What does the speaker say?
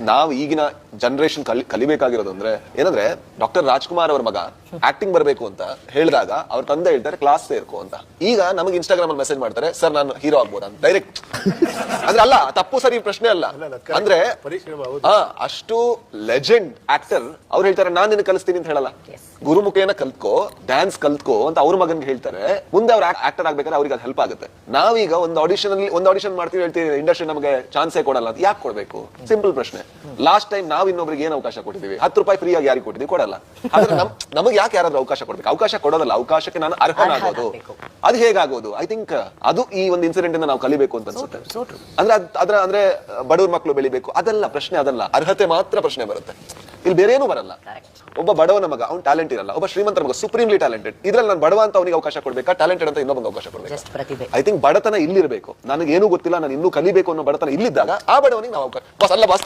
ನಾವು ಈಗಿನ ಜನರೇಷನ್ ಕಲಿಬೇಕಾಗಿರೋದು ಅಂದ್ರೆ ಏನಂದ್ರೆ ಡಾಕ್ಟರ್ ರಾಜ್ಕುಮಾರ್ ಅವರ ಮಗ ಆಕ್ಟಿಂಗ್ ಬರಬೇಕು ಅಂತ ಹೇಳಿದಾಗ ಅವ್ರ ತಂದೆ ಹೇಳ್ತಾರೆ ಕ್ಲಾಸ್ ಸೇರ್ಕೋ ಅಂತ. ಈಗ ನಮಗೆ ಇನ್ಸ್ಟಾಗ್ರಾಮ್ ಅಲ್ಲಿ ಮೆಸೇಜ್ ಮಾಡ್ತಾರೆ, ಸರ್ ನಾನು ಹೀರೋ ಆಗ್ಬೋದಾ ಅಂತ ಡೈರೆಕ್ಟ್. ಅಂದ್ರೆ ಅಲ್ಲ, ತಪ್ಪು ಸರಿ ಪ್ರಶ್ನೆ ಅಲ್ಲ. ಅಂದ್ರೆ ಅಷ್ಟು ಲೆಜೆಂಡ್ ಆಕ್ಟರ್ ಅವ್ರು ಹೇಳ್ತಾರೆ ನಾನು ನಿನ್ನ ಕಲಿಸ್ತೀನಿ ಅಂತ ಹೇಳಲ್ಲ. ಗುರುಮುಖೇನ ಕಲ್ತ್ಕೋ, ಡ್ಯಾನ್ಸ್ ಕಲ್ತ್ಕೋ ಅಂತ ಅವ್ರ ಮಗನ್ಗೆ ಹೇಳ್ತಾರೆ. ಮುಂದೆ ಅವ್ರ ಆಕ್ಟರ್ ಆಗ್ಬೇಕಾದ್ರೆ ಅವ್ರಿಗೆ ಅದು ಹೆಲ್ಪ್ ಆಗುತ್ತೆ. ನಾವೀಗ ಒಂದು ಆಡಿಷನ್ ಮಾಡ್ತೀವಿ, ಹೇಳ್ತೀವಿ ಇಂಡಸ್ಟ್ರಿ ನಮಗೆ ಚಾನ್ಸೇ ಕೊಡಲ್ಲ ಅಂತ. ಯಾಕೆ ಕೊಡ್ಬೇಕು? ಸಿಂಪಲ್ ಪ್ರಶ್ನೆ. ಲಾಸ್ಟ್ ಟೈಮ್ ನಾವು ಇನ್ನೊಬ್ರಿಗೆ ಏನು ಅವಕಾಶ ಕೊಟ್ಟಿದ್ದೀವಿ? 10 ರೂಪಾಯಿ ಫ್ರೀ ಆಗಿ ಯಾರಿಗೆ ಕೊಟ್ಟಿದ್ದೀವಿ? ಕೊಡಲ್ಲ. ಆದ್ರೆ ನಮಗೆ ಯಾಕೆ ಯಾರಾದ್ರೂ ಅವಕಾಶ ಕೊಡ್ಬೇಕು? ಅವಕಾಶ ಕೊಡೋದಲ್ಲ, ಅವಕಾಶಕ್ಕೆ ನಾನು ಅರ್ಹನಾಗೋದು. ಅದು ಹೇಗಾಗೋದು? ಐ ಥಿಂಕ್ ಅದು ಈ ಒಂದು ಇನ್ಸಿಡೆಂಟ್ ಇಂದ ನಾವು ಕಲಿಬೇಕು ಅಂತ ಅನ್ಸುತ್ತೆ. ಅಂದ್ರೆ ಅಂದ್ರೆ ಬಡವ್ರ ಮಕ್ಕಳು ಬೆಳಿಬೇಕು ಅದೆಲ್ಲ ಪ್ರಶ್ನೆ, ಅದಲ್ಲ. ಅರ್ಹತೆ ಮಾತ್ರ ಪ್ರಶ್ನೆ ಬರುತ್ತೆ, ಇಲ್ಲಿ ಬೇರೆ ಏನೂ ಬರಲ್ಲ. ಒಬ್ಬ ಬಡವನ ಮಗ ಅವ್ನು ಟ್ಯಾಲೆಂಟ್ ಇರಲ್ಲ, ಒಬ್ಬ ಶ್ರೀಮಂತರ ಮಗ ಸುಪ್ರೀಮ್ಲಿ ಟ್ಯಾಲೆಂಟೆಡ್. ಇದ್ರಲ್ಲಿ ನಾನು ಬಡವ ಅಂತ ಅವನಿಗೆ ಅವಕಾಶ ಕೊಡ್ಬೇಕಾ, ಟ್ಯಾಲೆಂಟೆಡ್ ಅಂತ ಇನ್ನೊಬ್ಬಂಗೆ ಅವಕಾಶ ಕೊಡ್ಬೇಕು? ಐ ಥಿಂಕ್ ಬಡತನ ಇಲ್ಲಿರ್ಬೇಕು. ನನಗೆ ಏನೂ ಗೊತ್ತಿಲ್ಲ, ನಾನು ಇನ್ನೂ ಕಲಿಬೇಕು ಅನ್ನೋ ಬಡತನ ಇಲ್ಲಿದ್ದಾಗ ಆ ಬಡವನಿಗೆ ನಾವು ಅವಕಾಶ. ಬಾಸ್ ಅಲ್ಲ ಬಾಸ್,